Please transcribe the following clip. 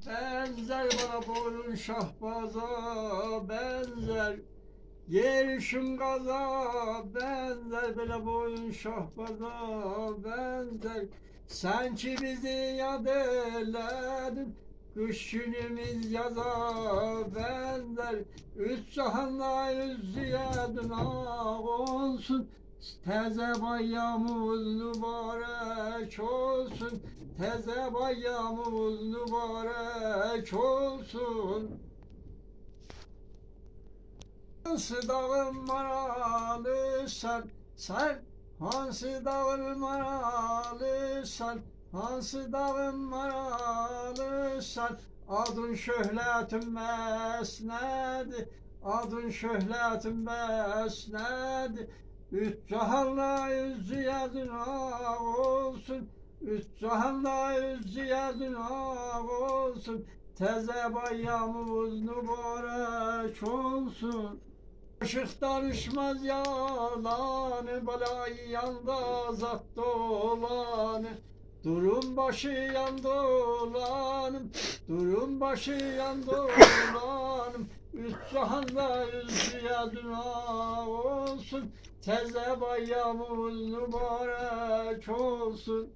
Benzer bana boynun şahbaza benzer. Gelişim gaza benzer, bana boyun şahbaza benzer. Sen ki bizi yad eyledin, kış günümüz yaza benzer. Üç cahanla yüz ziyadın ağ olsun. Teze bayramımız mübarek olsun. Teze bayramımız mübarek olsun. Hansı dağın maralı sen, hansı dağın maralı hansı dağın maralı adın şöhretin mesnedi, adın şöhretin mesnedi. Üç cahanla yüz ziyadın ağ olsun, üç cahanla yüz ziyadın ağ olsun. Teze bayramımız mübarek olsun. Aşık danışmaz yalanı, belayı yanda zat dolanı. Durun başı yan dolanım, durun başı yan dolanım. Üç cahanda yüz dünya olsun. Teze bayramımız mübarek olsun.